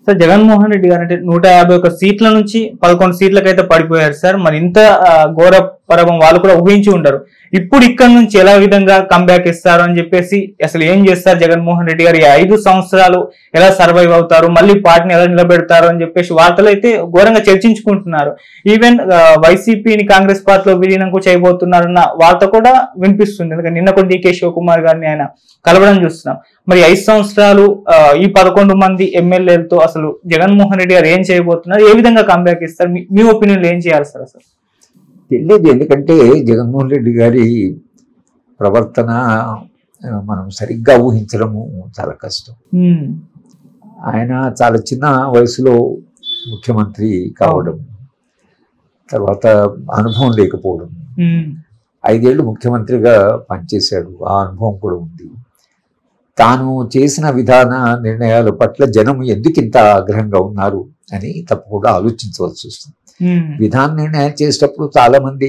Sir Jaganmohan Reddy గారు అంటే 151 సీట్ల నుంచి 11 సీట్లకైతే పడిపోయారు సార్. మరి ఇంత ఘోర పరాభవం వాళ్ళు కూడా ఊహించి ఉండరు. ఇప్పుడు ఇక్కడ నుంచి ఎలా విధంగా కంబ్యాక్ ఇస్తారు అని చెప్పేసి అసలు ఏం చేస్తారు జగన్మోహన్ రెడ్డి గారు? ఈ 5 సంవత్సరాలు ఎలా సర్వైవ్ అవుతారు, మళ్ళీ పార్టీని ఎలా నిలబెడతారు అని చెప్పేసి వార్తలు అయితే ఘోరంగా చర్చించుకుంటున్నారు. ఈవెన్ వైసీపీని కాంగ్రెస్ పార్టీలో విలీనం చేయబోతున్నారన్న వార్త కూడా వినిపిస్తుంది. ఎందుకంటే నిన్న కూడా డీకే శివకుమార్ గారిని ఆయన కలవడం చూస్తున్నాం. మరి 5 సంవత్సరాలు ఈ 11 మంది ఎమ్మెల్యేలతో అసలు జగన్మోహన్ రెడ్డి గారు ఏం చేయబోతున్నారు, ఏ విధంగా కంబ్యాక్ ఇస్తారు? మీ ఒపీనియన్ ఏం చేయాలి సార్? అసలు తెలియదు. ఎందుకంటే జగన్మోహన్ రెడ్డి గారి ప్రవర్తన మనం సరిగ్గా ఊహించడము చాలా కష్టం. ఆయన చాలా చిన్న వయసులో ముఖ్యమంత్రి కావడం, తర్వాత అనుభవం లేకపోవడం, 5 ఏళ్ళు ముఖ్యమంత్రిగా పనిచేశాడు, ఆ అనుభవం కూడా ఉంది. తాను చేసిన విధాన నిర్ణయాల పట్ల జనం ఎందుకు ఇంత ఆగ్రహంగా ఉన్నారు అని తప్పకుండా ఆలోచించవలసి వస్తుంది. విధాన నిర్ణయాలు చేసేటప్పుడు చాలా మంది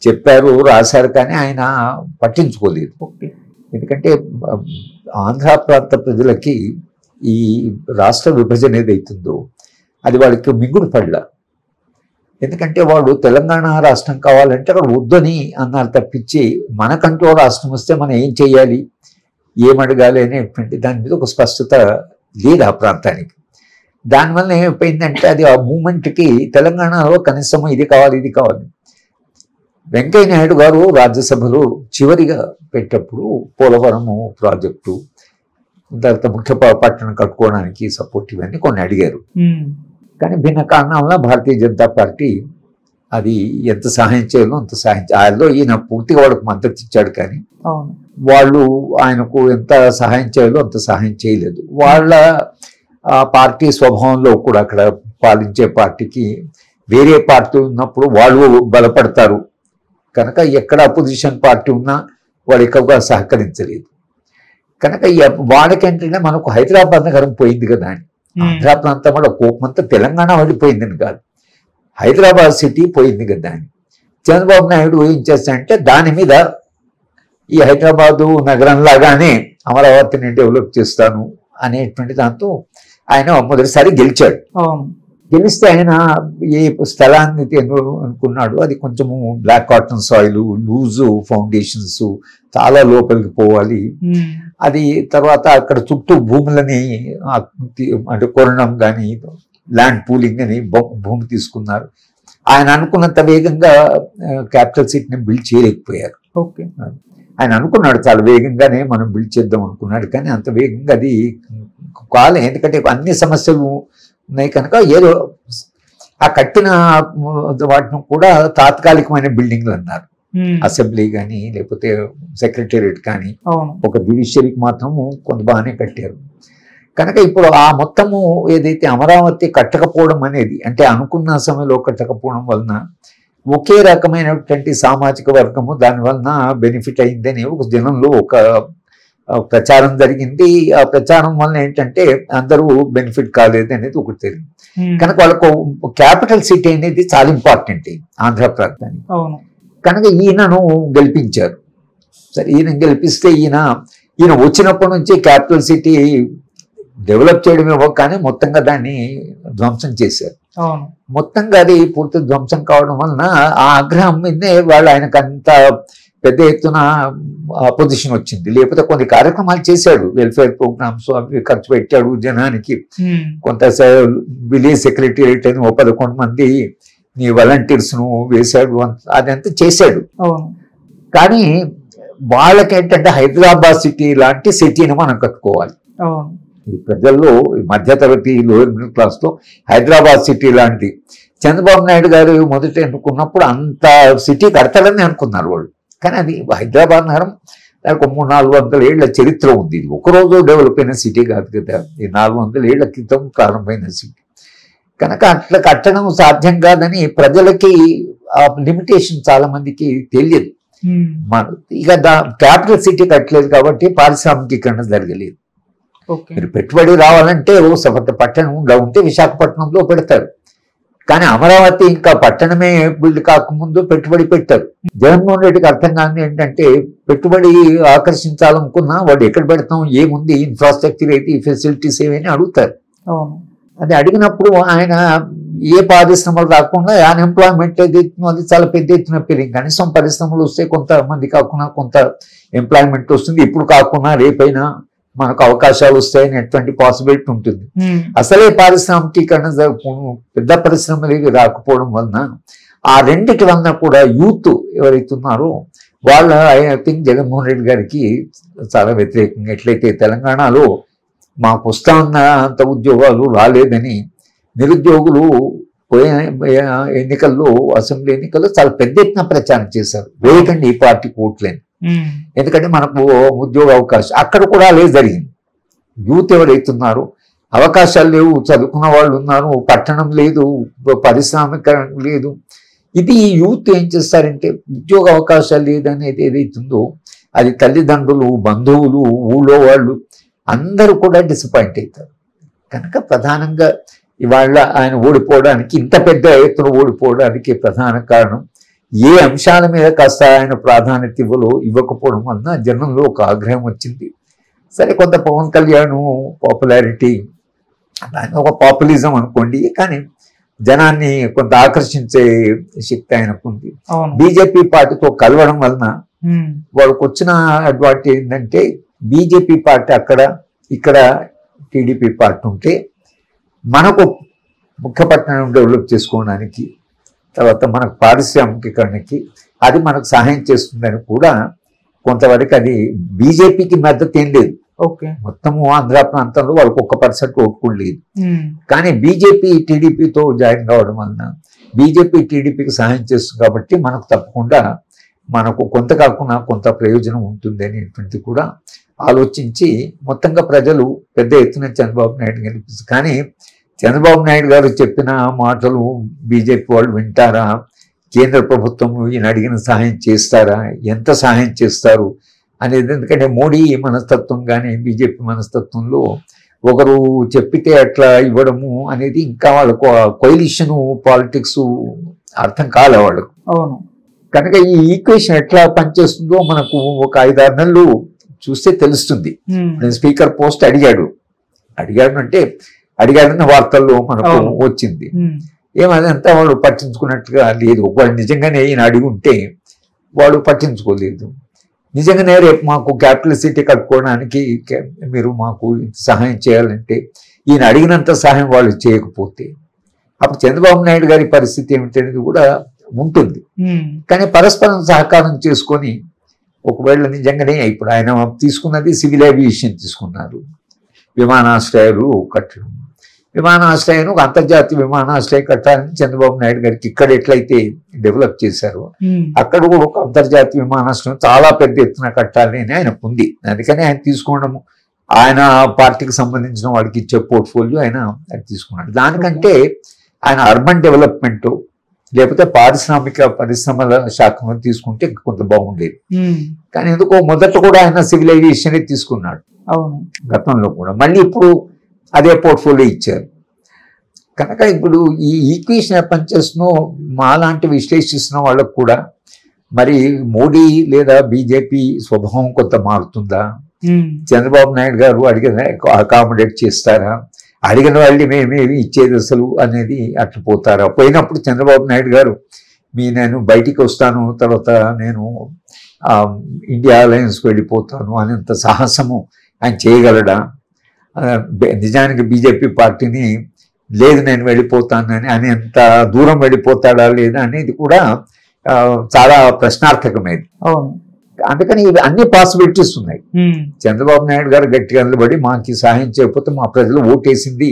చెప్పారు, రాశారు, కానీ ఆయన పట్టించుకోలేదు. ఎందుకంటే ఆంధ్ర ప్రాంత ప్రజలకి ఈ రాష్ట్ర విభజన ఏదైతుందో అది వాళ్ళకి మింగుడు పడల. ఎందుకంటే వాళ్ళు తెలంగాణ రాష్ట్రం కావాలంటే అక్కడ వద్దని అన్నారు తప్పించి మనకంటూ రాష్ట్రం వస్తే మనం ఏం చేయాలి, ఏమడగాలి అనేటువంటి దాని మీద ఒక స్పష్టత లేదు ఆ ప్రాంతానికి. దానివల్ల ఏమైపోయిందంటే అది ఆ మూమెంట్కి తెలంగాణలో కనీసం ఇది కావాలి, ఇది కావాలి. వెంకయ్య నాయుడు గారు రాజ్యసభలో చివరిగా పెట్టేటప్పుడు పోలవరము ప్రాజెక్టు, తర్వాత ముఖ్య పట్టణం కట్టుకోవడానికి సపోర్ట్ ఇవన్నీ కొన్ని అడిగారు. కానీ భిన్న కారణాల వల్ల భారతీయ జనతా పార్టీ అది ఎంత సహాయం చేయాలో అంత సహాయం ఆయనలో ఈయన పూర్తిగా వాళ్ళకు మద్దతు ఇచ్చాడు, కానీ వాళ్ళు ఆయనకు ఎంత సహాయం చేయాలో అంత సహాయం చేయలేదు. వాళ్ళ పార్టీ స్వభావంలో కూడా అక్కడ పాలించే పార్టీకి వేరే పార్టీ ఉన్నప్పుడు వాళ్ళు బలపడతారు కనుక ఎక్కడ అపోజిషన్ పార్టీ ఉన్నా వాళ్ళు ఎక్కువగా సహకరించలేదు. కనుక వాళ్ళకేంటంటే మనకు హైదరాబాద్ నగరం పోయింది కదా అని, ఆంధ్ర ప్రాంతం వల్ల కోపమంతా తెలంగాణ పడిపోయిందని కాదు, హైదరాబాద్ సిటీ పోయింది కదా అని. చంద్రబాబు నాయుడు ఏం చేస్తాడంటే దాని మీద ఈ హైదరాబాదు నగరం లాగానే అమరావతిని డెవలప్ చేస్తాను అనేటువంటి దాంతో ఆయన మొదటిసారి గెలిచాడు. గెలిస్తే ఆయన ఏ స్థలాన్ని అనుకున్నాడు అది కొంచెము black cotton soil, loose foundations, చాలా లోపలికి పోవాలి. అది తర్వాత అక్కడ చుట్టూ భూములని అంటే కొనడం కానీ ల్యాండ్ పూలింగ్ అని భూమి తీసుకున్నారు. ఆయన అనుకున్నంత వేగంగా క్యాపిటల్ సిటీని బిల్డ్ చేయలేకపోయారు. ఆయన అనుకున్నాడు చాలా వేగంగానే మనం బిల్డ్ చేద్దాం అనుకున్నాడు, కానీ అంత వేగంగా అది కాలే. ఎందుకంటే అన్ని సమస్యలు ఉన్నాయి కనుక ఏదో ఆ కట్టిన వాటిని కూడా తాత్కాలికమైన బిల్డింగ్లు అన్నారు. అసెంబ్లీ కానీ లేకపోతే సెక్రటేరియట్ కానీ ఒక జ్యుడిషియరీకి మాత్రము కొంత బాగానే కట్టారు. కనుక ఇప్పుడు ఆ మొత్తము ఏదైతే అమరావతి కట్టకపోవడం అనేది అంటే అనుకున్న సమయంలో కట్టకపోవడం వలన ఒకే రకమైనటువంటి సామాజిక వర్గము దానివలన బెనిఫిట్ అయిందని ఒక జనంలో ఒక ప్రచారం జరిగింది. ఆ ప్రచారం వలన ఏంటంటే అందరూ బెనిఫిట్ కాలేదు అనేది ఒకటి తెలియదు. కనుక వాళ్ళకు క్యాపిటల్ సిటీ అనేది చాలా ఇంపార్టెంట్ ఆంధ్ర ప్రాంతానికి. కనుక ఈయనను గెలిపించారు. సరే, ఈయన గెలిపిస్తే ఈయన వచ్చినప్పటి నుంచి క్యాపిటల్ సిటీ డెవలప్ చేయడమేమో కానీ మొత్తంగా దాన్ని ధ్వంసం చేశారు. మొత్తంగా అది పూర్తి ధ్వంసం కావడం వలన ఆ ఆగ్రహం మీదే వాళ్ళు ఆయనకు అంత పెద్ద ఎత్తున అపోజిషన్ వచ్చింది. లేకపోతే కొన్ని కార్యక్రమాలు చేశాడు, వెల్ఫేర్ ప్రోగ్రామ్స్ అవి ఖర్చు పెట్టాడు జనానికి. కొంత విలేజ్ సెక్రటేరియట్ అని 11 మంది నీ వాలంటీర్స్ ను వేశాడు, అదంతా చేశాడు. కానీ వాళ్ళకేంటంటే హైదరాబాద్ సిటీ లాంటి సిటీని మనం కట్టుకోవాలి. ఈ ప్రజల్లో మధ్యతరగతి లోయర్ మిడిల్ క్లాస్ లో హైదరాబాద్ సిటీ లాంటి చంద్రబాబు నాయుడు గారు మొదట ఎన్నుకున్నప్పుడు అంత సిటీ కడతాడని అనుకున్నారు వాళ్ళు. కానీ అది హైదరాబాద్ నగరం దానికి 300-400 ఏళ్ల చరిత్ర ఉంది. ఇది ఒకరోజు డెవలప్ అయిన సిటీ కాదు కదా, ఈ 400 ఏళ్ల క్రితం ప్రారంభమైన సిటీ. కనుక అట్లా కట్టడం సాధ్యం కాదని ప్రజలకి ఆ లిమిటేషన్ చాలా మందికి తెలియదు. ఇక క్యాపిటల్ సిటీ కట్టలేదు కాబట్టి పారిశ్రామికీకరణ జరగలేదు. మీరు పెట్టుబడి రావాలంటే పట్టణంలో ఉంటే విశాఖపట్నంలో పెడతారు, కానీ అమరావతి ఇంకా పట్టణమే బిల్డ్ కాకముందు పెట్టుబడి పెట్టారు. జగన్మోహన్ రెడ్డికి అర్థం కాని ఏంటంటే పెట్టుబడి ఆకర్షించాలనుకున్నా వాడు ఎక్కడ పెడతాం, ఏముంది, ఇన్ఫ్రాస్ట్రక్చర్ ఏంటి, ఫెసిలిటీస్ ఏమని అడుగుతారు. అది అడిగినప్పుడు ఆయన ఏ పరిశ్రమలు రాకుండా అన్ఎంప్లాయ్మెంట్ ఏదైతుందో అది చాలా పెద్ద ఎత్తున పెరిగింది. కనీసం పరిశ్రమలు వస్తే కొంతమంది కాకుండా కొంత ఎంప్లాయ్మెంట్ వస్తుంది, ఇప్పుడు కాకుండా రేపైనా మనకు అవకాశాలు వస్తాయనేటువంటి పాసిబిలిటీ ఉంటుంది. అసలే పారిశ్రామికీకరణ పెద్ద పరిశ్రమలు ఏవి రాకపోవడం వలన ఆ రెండిటి వలన కూడా యూత్ ఎవరైతే ఉన్నారో వాళ్ళ ఐ థింక్ జగన్మోహన్ రెడ్డి గారికి చాలా వ్యతిరేకంగా, ఎట్లయితే తెలంగాణలో మాకు వస్తా ఉన్న అంత ఉద్యోగాలు రాలేదని నిరుద్యోగులు పోయిన ఎన్నికల్లో, అసెంబ్లీ ఎన్నికల్లో చాలా పెద్ద ఎత్తున ప్రచారం చేశారు, వేయకండి ఈ పార్టీకి ఓట్లేని, ఎందుకంటే మనకు ఉద్యోగ అవకాశం అక్కడ కూడా అదే జరిగింది. యూత్ ఎవరైతున్నారో అవకాశాలు లేవు, చదువుకున్న వాళ్ళు ఉన్నారు, పట్టణం లేదు, పారిశ్రామికరణ లేదు. ఇది ఈ యూత్ ఏం చేస్తారంటే ఉద్యోగ అవకాశాలు లేదనేది ఏదైతుందో అది తల్లిదండ్రులు, బంధువులు, ఊళ్ళో వాళ్ళు అందరూ కూడా డిసప్పాయింట్ అవుతారు. కనుక ప్రధానంగా ఇవాళ ఆయన ఓడిపోవడానికి, ఇంత పెద్ద ఎత్తున ఓడిపోవడానికి ప్రధాన కారణం ఏ అంశాల మీద కాస్త ఆయన ప్రాధాన్యత ఇవ్వకపోవడం వలన జనంలో ఒక ఆగ్రహం వచ్చింది. సరే, కొంత పవన్ కళ్యాణ్ పాపులారిటీ, ఆయన ఒక పాపులిజం అనుకోండి, కానీ జనాన్ని కొంత ఆకర్షించే శక్తి ఆయనకు ఉంది. బీజేపీ పార్టీతో కలవడం వలన వాళ్ళకు వచ్చిన అడ్వాంటేజ్ ఏంటంటే బీజేపీ పార్టీ అక్కడ, ఇక్కడ టీడీపీ పార్టీ ఉంటే మనకు ముఖ్య పట్టణం డెవలప్ చేసుకోవడానికి, తర్వాత మనకు పారిశ్రామికీకరణకి అది మనకు సహాయం చేస్తుందని కూడా కొంతవరకు అది బీజేపీకి మద్దతు ఏం లేదు. మొత్తము ఆంధ్ర ప్రాంతంలో వాళ్ళకి 1% ఓటు కూడా లేదు. కానీ బీజేపీ టీడీపీతో జాయిన్ కావడం వలన బీజేపీ టీడీపీకి సహాయం చేస్తుంది కాబట్టి మనకు తప్పకుండా మనకు కొంత కాకుండా కొంత ప్రయోజనం ఉంటుంది అనేటువంటిది కూడా ఆలోచించి మొత్తంగా ప్రజలు పెద్ద ఎత్తున చంద్రబాబు నాయుడు గెలిపిస్తారు. కానీ చంద్రబాబు నాయుడు గారు చెప్పిన మాటలు బీజేపీ వాళ్ళు వింటారా? కేంద్ర ప్రభుత్వం ఈయన అడిగిన సహాయం చేస్తారా? ఎంత సహాయం చేస్తారు అనేది, ఎందుకంటే మోడీ మనస్తత్వం కానీ బీజేపీ మనస్తత్వంలో ఒకరు చెప్పితే అట్లా ఇవ్వడము అనేది ఇంకా వాళ్ళకు కొయిలిషన్ పాలిటిక్స్ అర్థం కాలే వాళ్ళకు. కనుక ఈ ఈక్వేషన్ ఎట్లా పనిచేస్తుందో మనకు ఒక 5-6 నెలలు చూస్తే తెలుస్తుంది. స్పీకర్ పోస్ట్ అడిగాడన్న వార్తల్లో మనకు వచ్చింది. ఏమదంతా వాడు పట్టించుకున్నట్టుగా లేదు. వాడు నిజంగానే ఈయన అడిగి ఉంటే వాడు పట్టించుకోలేదు. నిజంగానే రేపు మాకు క్యాపిటల్ సిటీ కట్టుకోవడానికి మీరు మాకు సహాయం చేయాలంటే ఈయన అడిగినంత సహాయం వాళ్ళు చేయకపోతే అప్పుడు చంద్రబాబు నాయుడు గారి పరిస్థితి ఏమిటనేది కూడా ఉంటుంది. కానీ పరస్పరం సహకారం చేసుకొని ఒకవేళ నిజంగానే ఇప్పుడు ఆయన తీసుకున్నది సివిల్ ఏవియేషన్ తీసుకున్నారు, విమానాశ్రయాలు కట్టడం, విమానాశ్రయం ఒక అంతర్జాతీయ విమానాశ్రయం కట్టాలని చంద్రబాబు నాయుడు గారికి ఇక్కడ ఎట్లయితే డెవలప్ చేశారో అక్కడ కూడా ఒక అంతర్జాతీయ విమానాశ్రయం చాలా పెద్ద ఎత్తున కట్టాలి అని ఆయనకు ఉంది. అందుకని ఆయన తీసుకోవడం, ఆయన పార్టీకి సంబంధించిన వాడికి ఇచ్చే పోర్ట్ఫోలియో ఆయన తీసుకున్నాడు. దానికంటే ఆయన అర్బన్ డెవలప్మెంట్ లేకపోతే పరిశ్రమల శాఖను తీసుకుంటే కొంత బాగుండేది. కానీ ఎందుకో మొదట కూడా ఆయన సివిల్ ఏవియేషన్ తీసుకున్నాడు గతంలో కూడా, మళ్ళీ ఇప్పుడు అదే పోర్ట్ఫోలియో ఇచ్చారు. కనుక ఇప్పుడు ఈ ఈక్వేషన్ పనిచేస్తున్న మాలాంటి విశ్లేషిస్తున్న వాళ్ళకు కూడా మరి మోడీ లేదా బీజేపీ స్వభావం కొంత మారుతుందా? చంద్రబాబు నాయుడు గారు అడిగిన అకామిడేట్ చేస్తారా? అడిగిన వాళ్ళు మేమేమి ఇచ్చేది అసలు అనేది అట్లా పోతారా? పోయినప్పుడు చంద్రబాబు నాయుడు గారు నేను బయటికి వస్తాను, తర్వాత నేను ఇండియా అలయన్స్కి వెళ్ళిపోతాను అనేంత సాహసము ఆయన చేయగలడా? నిజానికి బీజేపీ పార్టీని లేదు నేను వెళ్ళిపోతానని అనేంత దూరం వెళ్ళిపోతాడా లేదా అనేది కూడా చాలా ప్రశ్నార్థకమైంది. అందుకని ఇవి అన్ని పాసిబిలిటీస్ ఉన్నాయి. చంద్రబాబు నాయుడు గారు గట్టిగా నిలబడి మాకు సహాయం చేయకపోతే మా ప్రజలు ఓటేసింది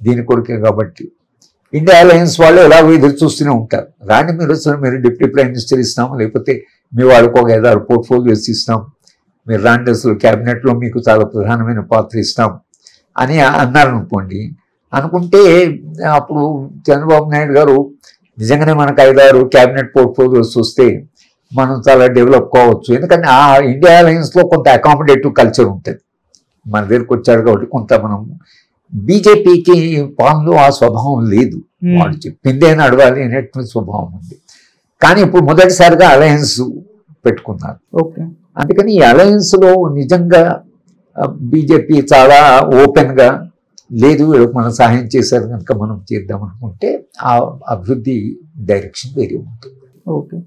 దీని కొరకే కాబట్టి ఇండియా అలయన్స్ వాళ్ళు ఎలాగో ఎదురు చూస్తూనే ఉంటారు. రాని మీరు డిప్యూటీ ప్రైమ్ మినిస్టర్ ఇస్తాం, లేకపోతే మీ వాళ్ళకు ఒక 5-6 పోర్ట్ఫోలియోస్ ఇస్తాం, మీరు రాండి అసలు క్యాబినెట్లో మీకు చాలా ప్రధానమైన పాత్ర ఇస్తాం అని అన్నారనుకోండి. అనుకుంటే అప్పుడు చంద్రబాబు నాయుడు గారు నిజంగానే మనకు 5-6 క్యాబినెట్ పోర్ట్ఫోలియోస్ వస్తే మనం చాలా డెవలప్ కావచ్చు. ఎందుకంటే ఆ ఇండియా అలయన్స్లో కొంత అకామిడేటివ్ కల్చర్ ఉంటుంది. మన దగ్గరకు వచ్చాడు కాబట్టి కొంత మనం, బీజేపీకి పాలనలో ఆ స్వభావం లేదు, వాళ్ళు చెప్పిందే నడవాలి అనేటువంటి స్వభావం ఉంది. కానీ ఇప్పుడు మొదటిసారిగా అలయన్స్ పెట్టుకున్నారు. అందుకని ఈ అలయన్స్లో నిజంగా బీజేపీ చాలా ఓపెన్గా లేదు వీళ్ళకి మనం సహాయం చేశారు కనుక మనం చేద్దాం అనుకుంటే ఆ అభివృద్ధి డైరెక్షన్ వేరే ఉంటుంది. ఓకే.